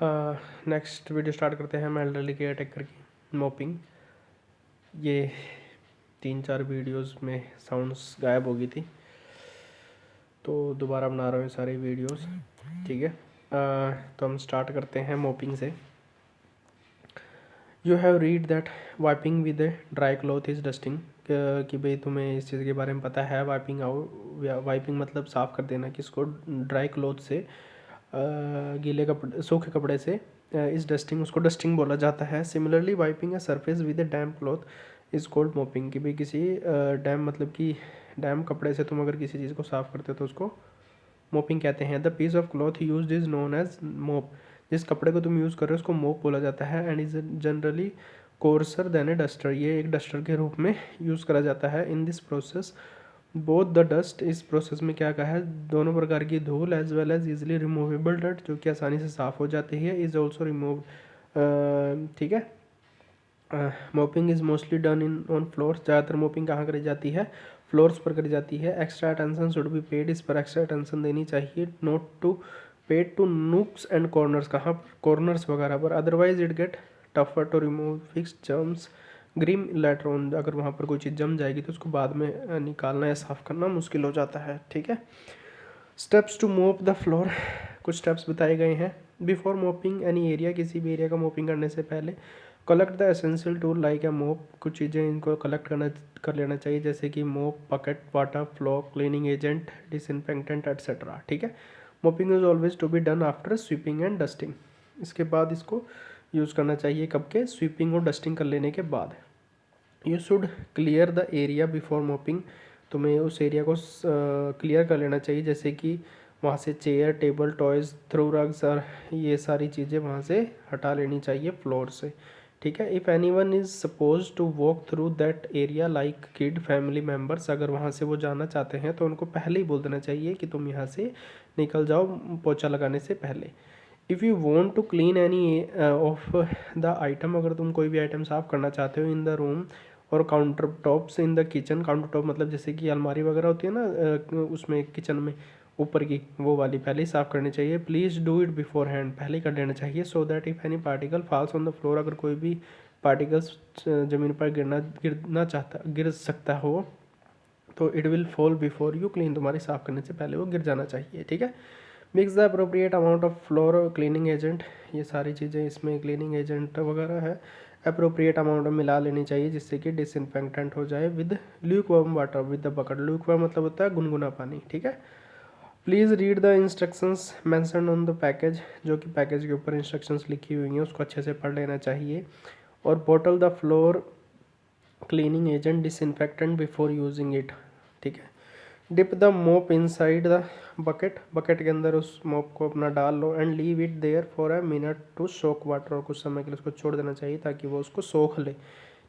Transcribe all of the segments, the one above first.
Next video start करते हैं हम एल्डरली केयर टेकर की मोपिंग। ये 3-4 वीडियोस में साउंड्स गायब हो गई थी, तो दोबारा बना रहा हूँ सारे वीडियोस। ठीक है, तो हम स्टार्ट करते हैं मोपिंग से। You have read that wiping with a dry cloth is dusting, कि भाई तुम्हें इस चीज़ के बारे में पता है। वाइपिंग आउट, वाइपिंग मतलब साफ़ कर देना किसको, ड्राई क्लॉथ से, गीले कपड़े, सूखे कपड़े से। इस डस्टिंग, उसको डस्टिंग बोला जाता है। Similarly wiping a surface with A damp cloth is called mopping, कि भाई किसी डैम मतलब कि डैम कपड़े से तुम अगर किसी चीज़ को साफ़ करते हो तो उसको मोपिंग कहते हैं। The piece of cloth used is known as mop, जिस कपड़े को तुम यूज़ कर रहे हो उसको मोप बोला जाता है। And is generally coarser than a duster, ये एक डस्टर के रूप में यूज़ करा जाता है। In this process both the dust, इस प्रोसेस में क्या कहा है, दोनों प्रकार की धूल as well as easily removable dust, जो कि आसानी से साफ़ हो जाती है, इज़ ऑल्सो रिमूव। ठीक है, mopping is mostly done in on floors, ज़्यादातर मोपिंग कहाँ करी जाती है, फ्लोर्स पर करी जाती है। Extra attention should be paid, इस पर एक्स्ट्रा अटेंशन देनी चाहिए। Note to paid to nooks and corners, कहाँ पर, कॉर्नर्स वगैरह पर। Otherwise it get tougher to remove fix germs grime later on, अगर वहाँ पर कोई चीज़ जम जाएगी तो उसको बाद में निकालना या साफ़ करना मुश्किल हो जाता है। ठीक है, स्टेप्स टू मोप द फ्लोर, कुछ स्टेप्स बताए गए हैं। बिफोर मोपिंग एनी एरिया, किसी भी एरिया का मोपिंग करने से पहले collect the essential tool like a मोप, कुछ चीज़ें इनको कलेक्ट कर लेना चाहिए, जैसे कि mop, bucket, water, flow, cleaning agent, disinfectant etcetera. ठीक है, mopping is always to be done after sweeping and dusting, इसके बाद इसको यूज़ करना चाहिए, कब के, स्वीपिंग और डस्टिंग कर लेने के बाद। You should clear the area before mopping, तुम्हें उस एरिया को क्लियर कर लेना चाहिए, जैसे कि वहाँ से chair, table, toys, through rugs और ये सारी चीज़ें वहाँ से हटा लेनी चाहिए फ्लोर से। ठीक है, if any one is suppose to walk through that area like kid, family members, अगर वहाँ से वो जाना चाहते हैं तो उनको पहले ही बोल देना चाहिए कि तुम यहाँ से निकल जाओ पोछा लगाने से पहले। If you want to clean any of the item, अगर तुम कोई भी आइटम साफ़ करना चाहते हो इन द रूम और counter tops in the kitchen, counter top मतलब जैसे कि अलमारी वगैरह होती है ना, उसमें किचन में ऊपर की, वो वाली पहले ही साफ़ करनी चाहिए। Please do it before hand, पहले ही कर लेना चाहिए। So that if any particle falls on the floor, अगर कोई भी पार्टिकल्स ज़मीन पर गिर सकता हो तो it will fall before you clean, तुम्हारी साफ़ करने से पहले वो गिर जाना चाहिए। ठीक है, mix the appropriate amount of floor cleaning agent, ये सारी चीज़ें इसमें क्लीनिंग एजेंट वगैरह है, अप्रोप्रिएट अमाउंट में मिला लेनी चाहिए जिससे कि डिसइंफेक्टेंट हो जाए। With Luke warm water with the bucket, Luke warm मतलब होता है गुनगुना पानी। ठीक है, please read the instructions mention on the package, जो कि पैकेज के ऊपर इंस्ट्रक्शंस लिखी हुई हैं उसको अच्छे से पढ़ लेना चाहिए। और bottle the floor cleaning agent disinfectant before using it. ठीक है, dip the mop inside the bucket, bucket के अंदर उस मोप को अपना डाल लो। And leave it there for a minute to soak water, और कुछ समय के लिए उसको छोड़ देना चाहिए ताकि वो उसको सोख ले।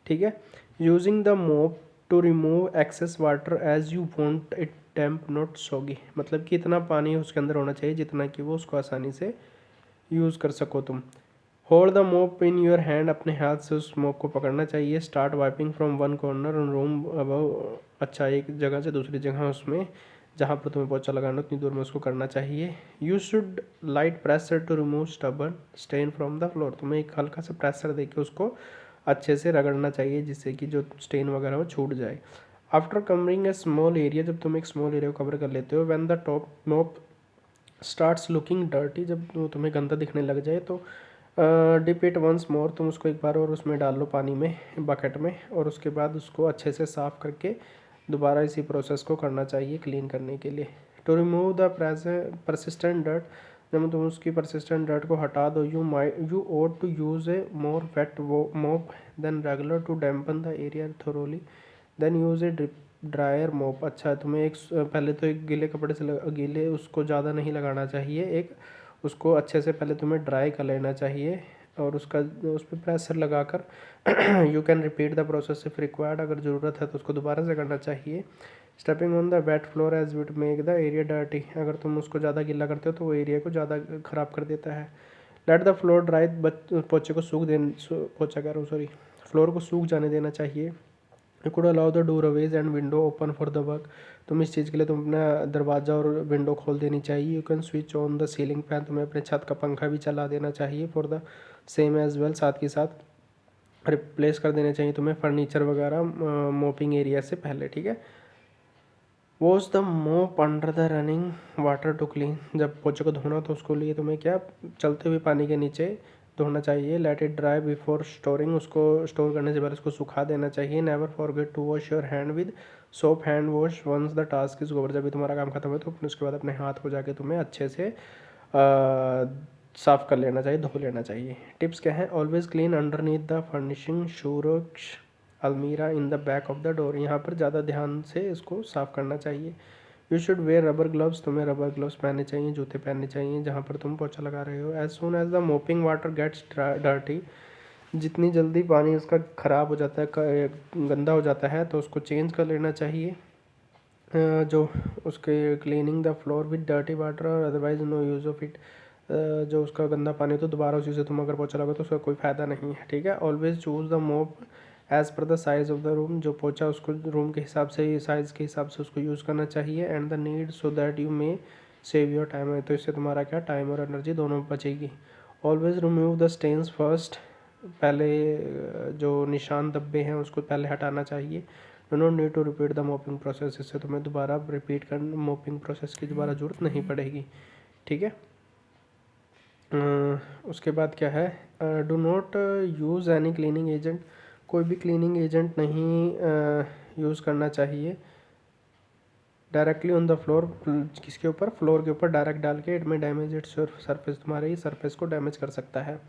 ठीक है, using the mop to remove excess water as you want it damp not soggy, मतलब कि इतना पानी उसके अंदर होना चाहिए जितना कि वो उसको आसानी से यूज़ कर सको तुम। होल्ड द मोप इन योर हैंड, अपने हाथ से उस मोप को पकड़ना चाहिए। Start wiping from one corner on room above, अच्छा एक जगह से दूसरी जगह उसमें जहाँ पर तुम्हें पोछा लगाना उतनी दूर में उसको करना चाहिए। You should light pressure to remove stubborn stain from the floor, तुम्हें एक हल्का सा प्रेशर देके उसको अच्छे से रगड़ना चाहिए जिससे कि जो स्टेन वगैरह वो छूट जाए। आफ्टर कवरिंग ए स्मॉल एरिया, जब तुम एक स्मॉल एरिया को कवर कर लेते हो, व्हेन द टॉप मोप स्टार्ट्स लुकिंग डर्टी, जब तुम्हें गंदा दिखने लग जाए तो डिप इट वंस मोर, तुम उसको एक बार और उसमें डाल लो पानी में, बकेट में, और उसके बाद उसको अच्छे से साफ़ करके दोबारा इसी प्रोसेस को करना चाहिए क्लीन करने के लिए। To remove the persistent dirt, जब तुम उसकी परसिस्टेंट डर्ट को हटा दो, you ought to use a more wet mop than regular to dampen the area thoroughly, then use a dryer mop. अच्छा, तुम्हें एक पहले तो एक गीले कपड़े से गीले उसको ज़्यादा नहीं लगाना चाहिए, एक उसको अच्छे से पहले तुम्हें ड्राई कर लेना चाहिए और उसका उस पर प्रेशर लगाकर you can repeat the process if required, अगर ज़रूरत है तो उसको दोबारा से करना चाहिए। Stepping on the wet floor as with make the area dirty, अगर तुम उसको ज़्यादा गीला करते हो तो वो एरिया को ज़्यादा ख़राब कर देता है। लेट द फ्लोर ड्राई, पोछे को सूख देना, पोछा कह रहा हूँ सॉरी, फ्लोर को सूख जाने देना चाहिए। You could allow the doorways and window open for the work. तुम इस चीज़ के लिए तुम अपना दरवाज़ा और विंडो खोल देनी चाहिए। You can switch on the ceiling fan, तुम्हें अपने छत का पंखा भी चला देना चाहिए। For the same as well, साथ के साथ रिप्लेस कर देने चाहिए तुम्हें फर्नीचर वगैरह मोपिंग एरिया से पहले, ठीक है। Wash the mop under the running water to clean, जब पोछे को धोना तो उसको लिए तुम्हें क्या चलते हुए पानी के नीचे धोना चाहिए। Let it dry before storing, उसको स्टोर करने से पहले उसको सुखा देना चाहिए। Never forget to wash your hand with soap, hand wash once the task is over, जब भी तुम्हारा काम खत्म हो तो उसके बाद अपने हाथ को जाके तुम्हें अच्छे से साफ़ कर लेना चाहिए, धो लेना चाहिए। टिप्स क्या है, always clean underneath the furnishing shoe racks अलमीरा in the back of the door, यहाँ पर ज़्यादा ध्यान से इसको साफ़ करना चाहिए। You should wear rubber gloves, तुम्हें रबर ग्लव्स पहनने चाहिए, जूते पहनने चाहिए जहाँ पर तुम पोछा लगा रहे हो। As soon as the mopping water gets dirty, जितनी जल्दी पानी उसका ख़राब हो जाता है, गंदा हो जाता है, तो उसको चेंज कर लेना चाहिए। जो उसके cleaning the floor with dirty water और otherwise no use of it, जो उसका गंदा पानी तो दोबारा उसी से तुम अगर पोछा लगाओ तो उसका कोई फ़ायदा नहीं है, ठीक है। ऑलवेज चूज़ द मोप as per the size of the room, जो पोछा उसको रूम के हिसाब से, साइज़ के हिसाब से उसको यूज़ करना चाहिए। And the need so that you may save your time है, तो इससे तुम्हारा क्या टाइम और एनर्जी दोनों बचेगी। Always remove the stains first, पहले जो निशान धब्बे हैं उसको पहले हटाना चाहिए। Do not need to repeat the mopping process, इससे तुम्हें दोबारा रिपीट कर मोपिंग प्रोसेस की दोबारा ज़रूरत नहीं पड़ेगी, ठीक है। उसके बाद क्या है, do not use any cleaning agent, कोई भी क्लीनिंग एजेंट नहीं यूज़ करना चाहिए डायरेक्टली ऑन द फ्लोर, किसके ऊपर, फ्लोर के ऊपर डायरेक्ट डाल के, इट में डैमेज इट्स सरफेस, तुम्हारे ही सरफेस को डैमेज कर सकता है।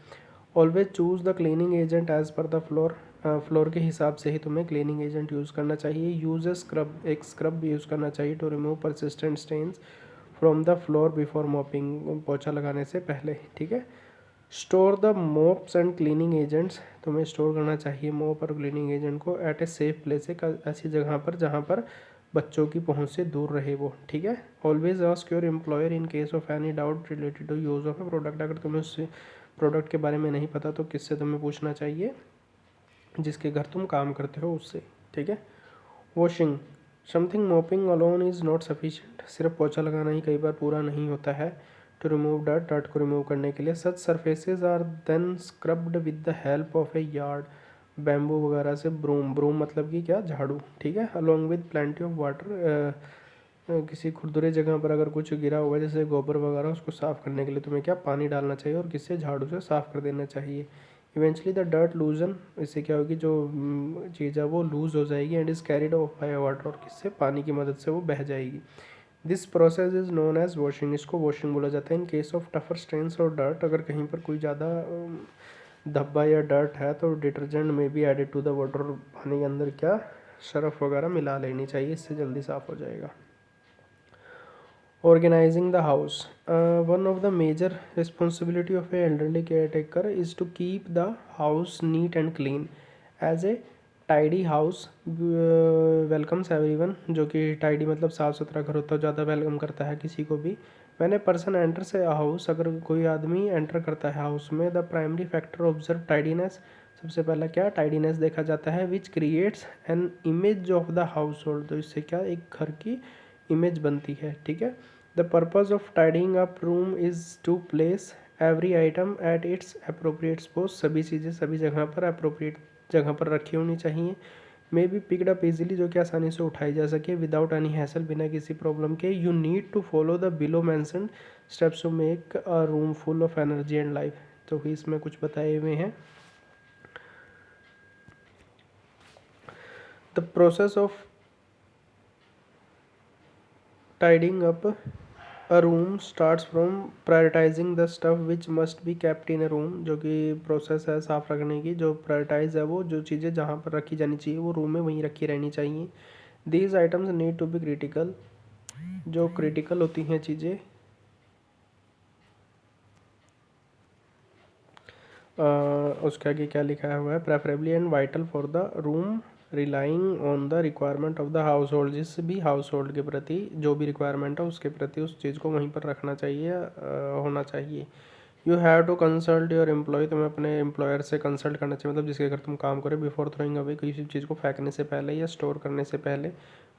Always choose the cleaning agent as per the floor, floor के हिसाब से ही तुम्हें क्लीनिंग एजेंट यूज़ करना चाहिए। यूज़ ए स्क्रब, एक स्क्रब भी यूज़ करना चाहिए to remove persistent stains from the floor before mopping, पोछा लगाने से पहले, ठीक है। Store the mops and cleaning agents, तुम्हें स्टोर करना चाहिए मोप और क्लीनिंग एजेंट को एट ए सेफ प्लेस, एक ऐसी जगह पर जहाँ पर बच्चों की पहुँच से दूर रहे वो, ठीक है। Always ask your employer in case of any doubt related to use of a product, अगर तुम्हें उससे प्रोडक्ट के बारे में नहीं पता तो किससे तुम्हें पूछना चाहिए, जिसके घर तुम काम करते हो उससे, ठीक है। Washing something mopping alone is not sufficient, सिर्फ पोछा लगाना ही कई बार पूरा नहीं होता है। टू रिमूव डर्ट, डर्ट को रिमूव करने के लिए such surfaces are then scrubbed with the help of a yard, bamboo वगैरह से, ब्रूम, ब्रूम मतलब कि क्या, झाड़ू, ठीक है। Along with plenty of water, किसी खुरदुरे जगह पर अगर कुछ गिरा हुआ है जैसे गोबर वगैरह, उसको साफ़ करने के लिए तुम्हें क्या पानी डालना चाहिए और किससे, झाड़ू से साफ़ कर देना चाहिए। इवेंचुअली द डर्ट लूजन, इससे क्या होगी, जो चीज़ है वो लूज़ हो जाएगी and is carried off by water, और किससे, पानी की मदद से वो बह जाएगी। This process is known as washing, इसको वॉशिंग बोला जाता है। In case of tougher stains और डर्ट, अगर कहीं पर कोई ज़्यादा धब्बा या डर्ट है तो डिटर्जेंट में भी एडिड टू द वाटर, पानी के अंदर क्या सर्फ वगैरह मिला लेनी चाहिए, इससे जल्दी साफ़ हो जाएगा। Organizing the house. One of the major responsibility of a elderly caretaker is to keep the house neat and clean. As a tidy house welcomes everyone, जो कि tidy मतलब साफ़ सुथरा घर होता है, ज़्यादा वेलकम करता है किसी को भी। When a person enters a house, अगर कोई आदमी एंटर करता है हाउस में, the primary factor observe tidiness, सबसे पहला क्या, टाइडीनेस देखा जाता है, which creates an image of the house hold, तो इससे क्या एक घर की इमेज बनती है, ठीक है। The purpose of tidying up room is to place every item at its appropriate spot, सभी चीज़ें सभी जगह पर अप्रोप्रिएट जगह पर रखी होनी चाहिए। May be picked up easily, जो कि आसानी से उठाई जा सके, विदाउट एनी हैसल, बिना किसी प्रॉब्लम के। You need to follow the below mentioned steps to make a room full of energy and life, तो भी इसमें कुछ बताए हुए हैं। The process of tidying up a room starts from prioritizing the stuff which must be kept in a room, जो कि process है साफ़ रखने की, जो प्रायोरिटाइज है वो जो चीज़ें जहाँ पर रखी जानी चाहिए वो रूम में वहीं रखी रहनी चाहिए। These items need to be critical, जो क्रिटिकल होती हैं चीज़ें, उसके आगे क्या लिखा हुआ है, preferably and vital for the room relying on the requirement of the household, जिस भी हाउस होल्ड के प्रति जो भी रिक्वायरमेंट है उसके प्रति उस चीज़ को वहीं पर रखना चाहिए, होना चाहिए। You have to consult your employ, तुम्हें अपने एम्प्लॉयर से कंसल्ट करना चाहिए, मतलब जिसके घर तुम काम करो, बिफोर थ्रोइंग अवे, किसी चीज़ को फेंकने से पहले या स्टोर करने से पहले।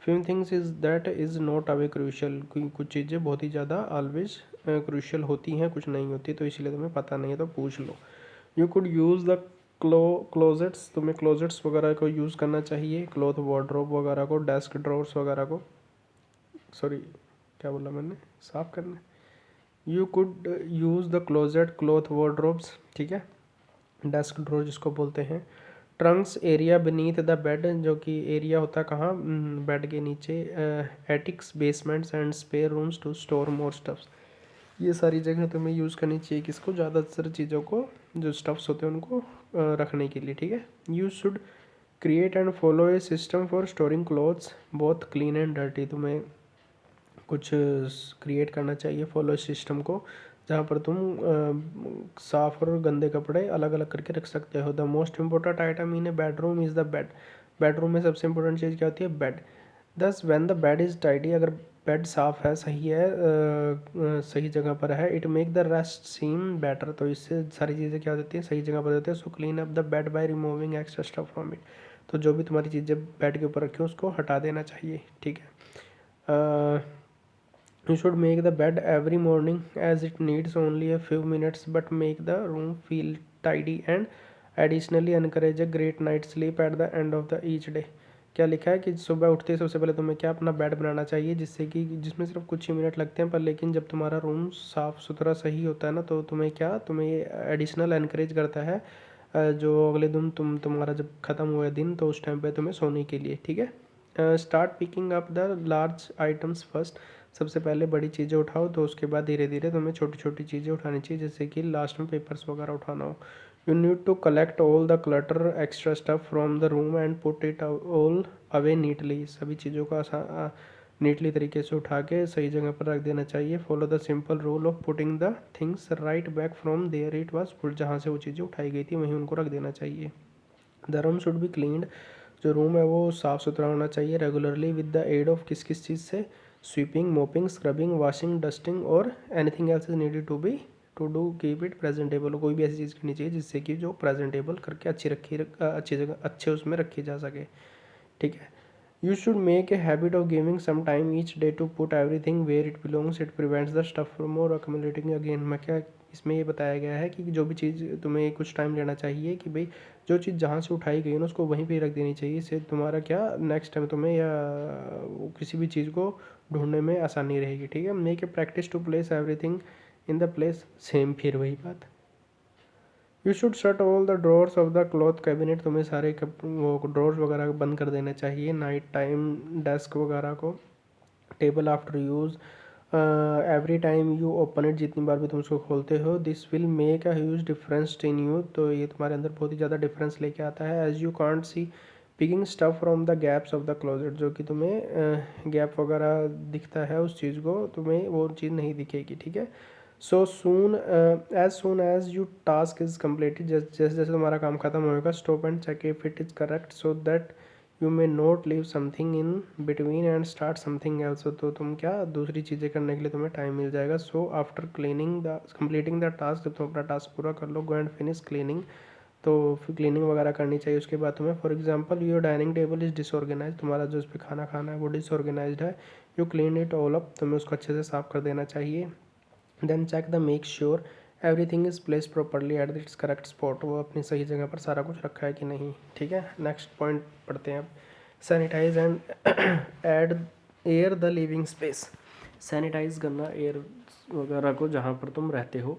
Few things is that is not away crucial, कुछ चीज़ें बहुत ही ज़्यादा ऑलवेज क्रूशल होती हैं, कुछ नहीं होती, तो इसलिए तुम्हें पता नहीं है तो पूछ लो। You could use the closets, तुम्हें क्लोजेट्स वगैरह को यूज़ करना चाहिए, क्लॉथ वार्डरोब वगैरह को, डेस्क ड्रॉर्स वगैरह को, सॉरी क्या बोला मैंने, साफ करना। You could use the closet cloth wardrobes, ठीक है, डेस्क ड्रॉर जिसको बोलते हैं। Trunks area beneath the bed, जो कि एरिया होता है कहाँ, बेड के नीचे। Attics basements and spare rooms to store more stuffs, ये सारी जगह तुम्हें यूज़ करनी चाहिए किसको, ज़्यादातर चीज़ों को, जो स्टफ्स होते हैं उनको रखने के लिए, ठीक है। You should create and follow A system for storing clothes both clean and dirty, तुम्हें कुछ क्रिएट करना चाहिए फॉलो सिस्टम को, जहाँ पर तुम साफ़ और गंदे कपड़े अलग अलग करके रख सकते हो। The most important item in a bedroom is the bed, bedroom में सबसे इम्पोर्टेंट चीज़ क्या होती है, bed. Thus when the bed is tidy, अगर बेड साफ़ है, सही है, सही जगह पर है, it make the rest seem better, तो इससे सारी चीज़ें क्या होती हैं, सही जगह पर होती है। So clean up the bed by removing extra stuff from it, तो जो भी तुम्हारी चीज़ें बेड के ऊपर रखी हो उसको हटा देना चाहिए, ठीक है। You should make the bed every morning as it needs only a few minutes but make the room feel tidy and additionally encourage a great night's sleep at the end of the each day। क्या लिखा है कि सुबह उठते ही सबसे पहले तुम्हें क्या अपना बेड बनाना चाहिए, जिससे कि जिसमें सिर्फ कुछ ही मिनट लगते हैं, पर लेकिन जब तुम्हारा रूम साफ़ सुथरा सही होता है ना, तो तुम्हें क्या, तुम्हें ये एडिशनल एनकरेज करता है जो अगले दिन तुम्हारा जब ख़त्म हुआ दिन, तो उस टाइम पे तुम्हें सोने के लिए, ठीक है। Start picking up the large items first, सबसे पहले बड़ी चीज़ें उठाओ, तो उसके बाद धीरे धीरे तुम्हें छोटी छोटी चीज़ें उठानी चाहिए, जैसे कि लास्ट में पेपर्स वगैरह उठाना हो। You need to collect all the clutter extra stuff from the room and put it all away neatly, सभी चीज़ों को नीटली तरीके से उठा के सही जगह पर रख देना चाहिए। Follow the simple rule of putting the things right back from there it was put, जहाँ से वो चीज़ें उठाई गई थी वहीं उनको रख देना चाहिए। The room should be cleaned, जो रूम है वो साफ़ सुथरा होना चाहिए regularly with the aid of किस किस चीज़ से, sweeping, mopping, scrubbing, washing, dusting और anything else is needed to do keep it presentable, कोई भी ऐसी चीज़ करनी चाहिए जिससे कि जो प्रेजेंटेबल करके अच्छी जगह अच्छे उसमें रखी जा सके, ठीक है। You should make a habit of giving some time each day to put everything where it belongs, it prevents the stuff from more accumulating again. मैं क्या, इसमें ये बताया गया है कि जो भी चीज़ तुम्हें कुछ टाइम लेना चाहिए कि भाई जो चीज़ जहाँ से उठाई गई है ना उसको वहीं पे रख देनी चाहिए, इससे तुम्हारा क्या नेक्स्ट टाइम तुम्हें या किसी भी चीज़ को ढूंढने में आसानी रहेगी, ठीक है। Make a practice to place everything in the place, same फिर वही बात। You should shut all the drawers of the cloth cabinet, तुम्हें सारे वो ड्रॉर्स वगैरह बंद कर देना चाहिए। नाइट टाइम डेस्क वगैरह को, table after use, every time you open it, जितनी बार भी तुम उसको खोलते हो, this will make a huge difference in you, तो ये तुम्हारे अंदर बहुत ही ज़्यादा डिफरेंस लेके आता है। As you can't see picking stuff from the gaps of the closet, जो कि तुम्हें गैप वगैरह दिखता है उस चीज़ को, तुम्हें वो चीज़ नहीं दिखेगी, ठीक है। So soon as you task is completed, जैसे जैसे तुम्हारा काम खत्म होएगा, stop and check if it is correct so that you may not leave something in between and start something else, तो तुम क्या दूसरी चीज़ें करने के लिए तुम्हें टाइम मिल जाएगा। So after cleaning the completing the task, जब तुम अपना टास्क पूरा कर लो, गो एंड फिनिश क्लीनिंग, तो फिर क्लीनिंग वगैरह करनी चाहिए उसके बाद तुम्हें। For example your dining table is disorganise, तुम्हारा जो उस पर खाना खाना है वो डिसऑर्गेनाइज्ड है, you clean it all up, तुम्हें उसको अच्छे से साफ कर देना चाहिए। Then check the make sure everything is place properly at its correct spot, वो अपनी सही जगह पर सारा कुछ रखा है कि नहीं, ठीक है। नेक्स्ट पॉइंट पढ़ते हैं अब। Sanitize and add air the living space, sanitize करना एयर वगैरह को जहाँ पर तुम रहते हो।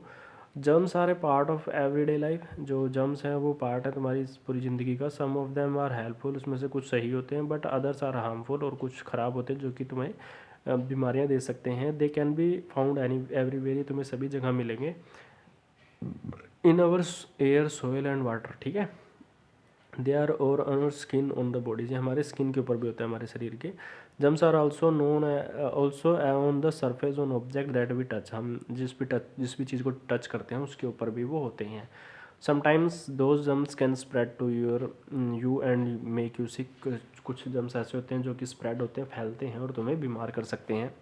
Germs are a part of everyday life, जो जर्म्स हैं वो पार्ट है तुम्हारी पूरी ज़िंदगी का। Some of them are helpful, उसमें से कुछ सही होते हैं, बट अदर्स आर हार्मफुल, और कुछ ख़राब होते हैं जो कि तुम्हें बीमारियां दे सकते हैं। They can be found everywhere, तुम्हें सभी जगह मिलेंगे। In our air, soil and water, ठीक है। दे आर और on skin on the body, ये हमारे स्किन के ऊपर भी होता है, हमारे शरीर के। Germs are also known also on the surface on object that we touch, हम जिस भी चीज़ को टच करते हैं उसके ऊपर भी वो होते हैं। Sometimes those germs can spread to you and make you sick, कुछ जम्स ऐसे होते हैं जो कि स्प्रेड होते हैं, फैलते हैं और तुम्हें बीमार कर सकते हैं।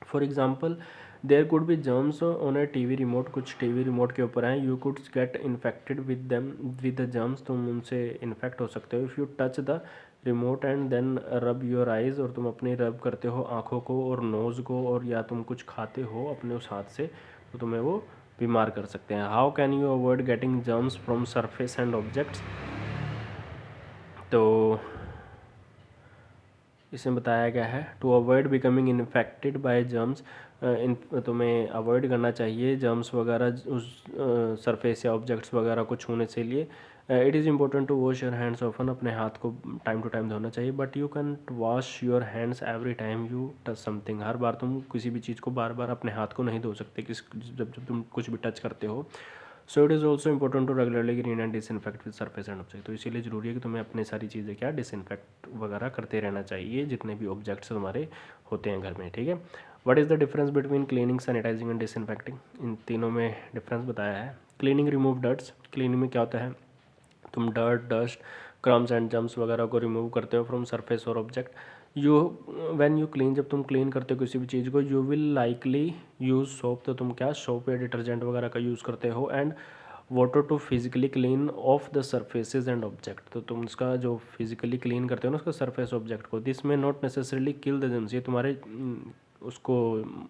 For example there could be germs on a TV remote, कुछ टीवी रिमोट के ऊपर हैं, you could get infected with them with the germs, तुम उनसे इन्फेक्ट हो सकते हो। If you touch the remote and then rub your eyes, और तुम अपनी रब करते हो आँखों को और नोज़ को, और या तुम कुछ खाते हो अपने उस हाथ से, तो तुम्हें वो बीमार कर सकते हैं। How can you avoid getting germs from surface and objects, तो इसमें बताया गया है to avoid becoming infected by germs, तुम्हें अवॉइड करना चाहिए जर्म्स वगैरह उस सरफेस या ऑब्जेक्ट्स वगैरह को छूने से लिए। It is important to wash your hands often, अपने हाथ को टाइम टू टाइम धोना चाहिए, but you can wash your hands every time you touch something, हर बार तुम किसी भी चीज़ को बार बार अपने हाथ को नहीं धो सकते जब जब तुम कुछ भी टच करते हो। So it is also important to regularly clean and disinfect with surface and object, तो इसीलिए ज़रूरी है कि तुम्हें अपनी सारी चीज़ें क्या डिसइंफेक्ट वगैरह करते रहना चाहिए जितने भी ऑब्जेक्ट्स तुम्हारे होते हैं घर में, ठीक है। What is the difference between cleaning, sanitising and disinfecting, इन तीनों में डिफरेंस बताया है। क्लीनिंग रिमूव डर्ट्स, क्लीनिंग में क्या होता है, तुम dirt, dust, crumbs and germs वगैरह को रिमूव करते हो फ्रॉम सरफेस और object. You when you clean, जब तुम क्लीन करते हो किसी भी चीज़ को, you will likely use soap, तो तुम क्या सोप या डिटर्जेंट वगैरह का यूज़ करते हो, and water to physically clean off the surfaces and object, तो तुम उसका जो फिजिकली क्लीन करते हो ना उसका सरफेस ऑब्जेक्ट को, दिस में not necessarily kill the germs, ये तुम्हारे उसको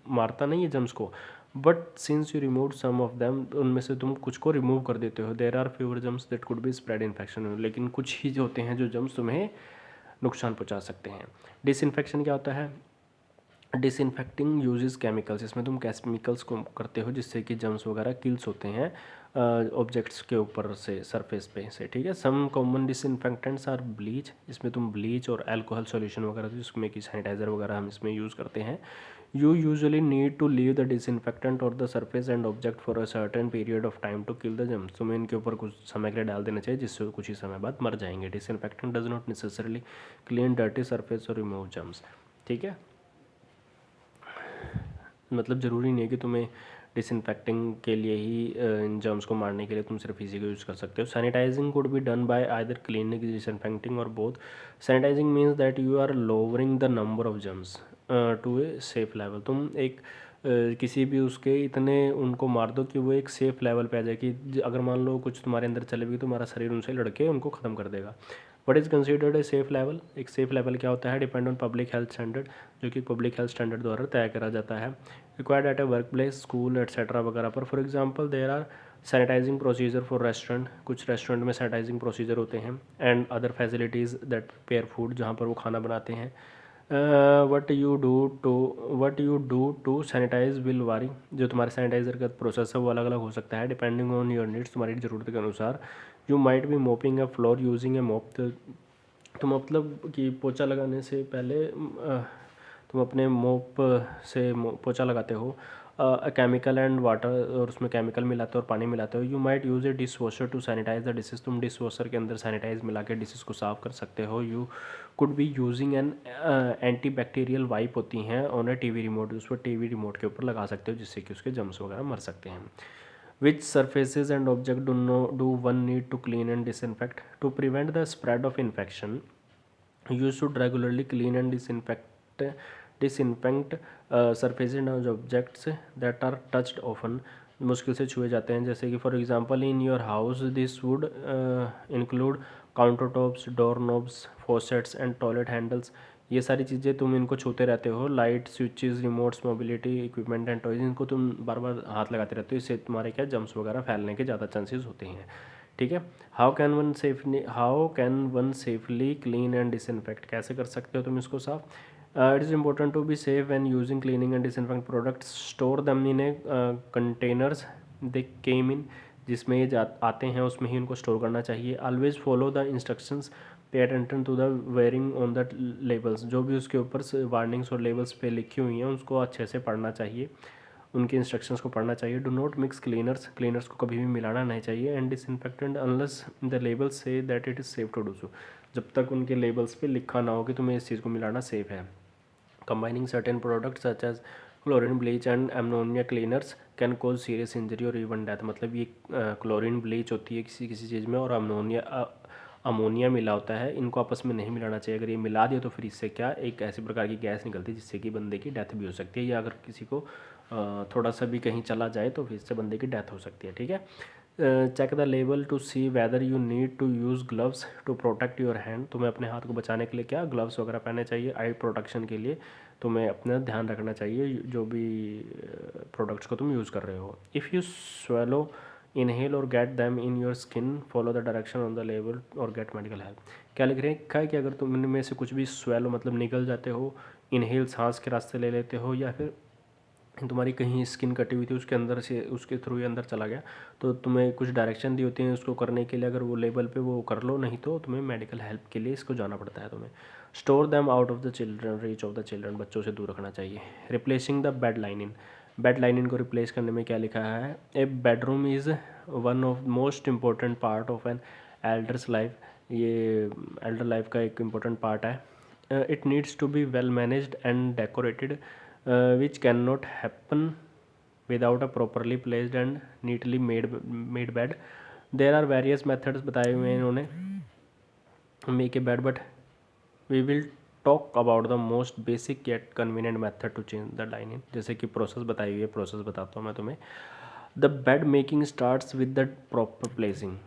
मारता नहीं है जम्स को, but since you remove some of them, उनमें से तुम कुछ को रिमूव कर देते हो। There are fewer germs that could be spread infection, लेकिन कुछ ही जो होते हैं जो जम्स तुम्हें नुकसान पहुंचा सकते हैं। डिसइंफेक्शन क्या होता है, डिसइंफेक्टिंग यूजेस केमिकल्स, इसमें तुम केमिकल्स को करते हो जिससे कि जम्स वगैरह किल्स होते हैं ऑब्जेक्ट्स के ऊपर से, सरफेस पे से, ठीक है। Some common disinfectants are bleach, इसमें तुम ब्लीच और अल्कोहल सॉल्यूशन वगैरह जिसमें कि सैनिटाइज़र वगैरह हम इसमें यूज़ करते हैं। You usually need to leave the disinfectant और the surface and object for a certain period of time to kill the germs, तुम्हें इनके ऊपर कुछ समय के लिए डाल देना चाहिए जिससे कुछ ही समय बाद मर जाएंगे। Disinfectant does not necessarily clean dirty surface और रिमूव जम्स, ठीक है। मतलब ज़रूरी नहीं है कि तुम्हें डिसइंफेक्टिंग के लिए ही इन जर्म्स को मारने के लिए तुम सिर्फ इसी को यूज़ कर सकते हो। Sanitising could be done by either cleaning, disinfecting और both. Sanitising means that you are lowering the number of germs to a safe level, तुम एक किसी भी उसके इतने उनको मार दो कि वो एक सेफ़ लेवल पे आ जाए कि अगर मान लो कुछ तुम्हारे अंदर चले भी तो तुम्हारा शरीर उनसे लड़के उनको ख़त्म कर देगा। What is considered a safe level, एक सेफ़ लेवल क्या होता है, depend on public health standard, जो कि पब्लिक हेल्थ स्टैंडर्ड द्वारा तय करा जाता है। Required at a work place, school etcetera वगैरह पर। For example there are sanitizing procedure for restaurant, कुछ रेस्टोरेंट में सैनिटाइजिंग प्रोसीजर होते हैं, and other facilities that prepare food, जहाँ पर वो खाना बनाते हैं। What you do to sanitize will vary, जो तुम्हारे सैनिटाइज़र का प्रोसेस है वो अलग अलग हो सकता है डिपेंडिंग ऑन योर नीड्स, तुम्हारी ज़रूरत के अनुसार। You might be mopping a floor using ए मोप, तो मतलब कि पोछा लगाने से पहले तुम अपने मोप से पोछा लगाते हो, केमिकल एंड वाटर, और उसमें केमिकल मिलाते हो और पानी मिलाते हो। You might use a dish washer to sanitize the dishes, तुम डिश वॉशर के अंदर सैनिटाइज मिला के डिशेज को साफ़ कर सकते हो। You could be using an anti bacterial wipe होती हैं ऑन ए टीवी रिमोट, उस पर टीवी रिमोट के ऊपर लगा सकते हो जिससे कि उसके जम्स वगैरह मर सकते हैं। Which surfaces and object do one need to clean and disinfect? To prevent the spread of infection, you should regularly clean and disinfect surfaces and objects that are touched often, मुश्किल से छुए जाते हैं, जैसे कि for example in your house this would include counter tops, door knobs, faucets and toilet handles, ये सारी चीज़ें तुम इनको छूते रहते हो। Light, switches, remotes, mobility equipment and toys, इनको तुम बार बार हाथ लगाते रहते हो, इससे तुम्हारे क्या जम्स वगैरह फैलने के ज़्यादा चांसेस होते हैं, ठीक है। How can one safely clean and disinfect, कैसे कर सकते हो तुम इसको साफ। It is important to be safe when using cleaning and disinfect products, store them in A containers दे केम इन, जिसमें ये आते हैं उसमें ही उनको स्टोर करना चाहिए। Always follow the instructions, pay attention to the warning on the labels, जो भी उसके ऊपर वार्निंग्स और लेबल्स पे लिखी हुई हैं उसको अच्छे से पढ़ना चाहिए, उनके इंस्ट्रक्शंस को पढ़ना चाहिए। डू नॉट मिक्स क्लीनर्स को कभी भी मिलाना नहीं चाहिए, and disinfectant unless the labels say that it is safe to do so, जब तक उनके लेबल्स पे लिखा ना हो कि तुम्हें इस चीज़ को मिलाना सेफ है। Combining certain products such as chlorine bleach and ammonia cleaners can cause serious injury or even death, मतलब ये क्लोरीन ब्लीच होती है किसी किसी चीज़ में और अमोनिया मिला होता है, इनको आपस में नहीं मिलाना चाहिए। अगर ये मिला दिया तो फिर इससे क्या एक ऐसी प्रकार की गैस निकलती है जिससे कि बंदे की डेथ भी हो सकती है, या अगर किसी को थोड़ा सा भी कहीं चला जाए तो फिर से बंदे की डेथ हो सकती है, ठीक है। Check the label to see whether you need to use gloves to protect your hand. तुम्हें अपने हाथ को बचाने के लिए क्या ग्लव्स वगैरह पहनने चाहिए। आई प्रोटेक्शन के लिए तुम्हें अपना ध्यान रखना चाहिए जो भी प्रोडक्ट्स को तुम यूज़ कर रहे हो। इफ़ यू स्वेलो, इनहेल और get them in your skin, follow the direction on the label और गेट मेडिकल हेल्प। क्या लिख रहे हैं, क्या है कि अगर तुम इनमें से कुछ भी स्वेलो मतलब निगल जाते हो, इनहेल सांस के रास्ते ले लेते हो, या फिर तुम्हारी कहीं स्किन कटी हुई थी उसके अंदर से उसके थ्रू ही अंदर चला गया, तो तुम्हें कुछ डायरेक्शन दी होती है उसको करने के लिए, अगर वो लेवल पे वो कर लो, नहीं तो तुम्हें मेडिकल हेल्प के लिए इसको जाना पड़ता है तुम्हें। Store them out of the children, reach of the children, बच्चों से दूर रखना चाहिए। Replacing the bed lining, bed lining को रिप्लेस करने में क्या लिखा है। A bedroom is one of most important part of an elder's life, ये एल्डर लाइफ का एक इम्पोर्टेंट पार्ट है। It needs to be well managed and decorated, which cannot happen without a properly placed and neatly made bed. There are various methods बताए हुए हैं इन्होंने make a bed, but we will talk about the most basic yet convenient method to change the lining। जैसे कि process बताई हुई है, process बताता हूँ मैं तुम्हें। The bed making starts with the proper placing.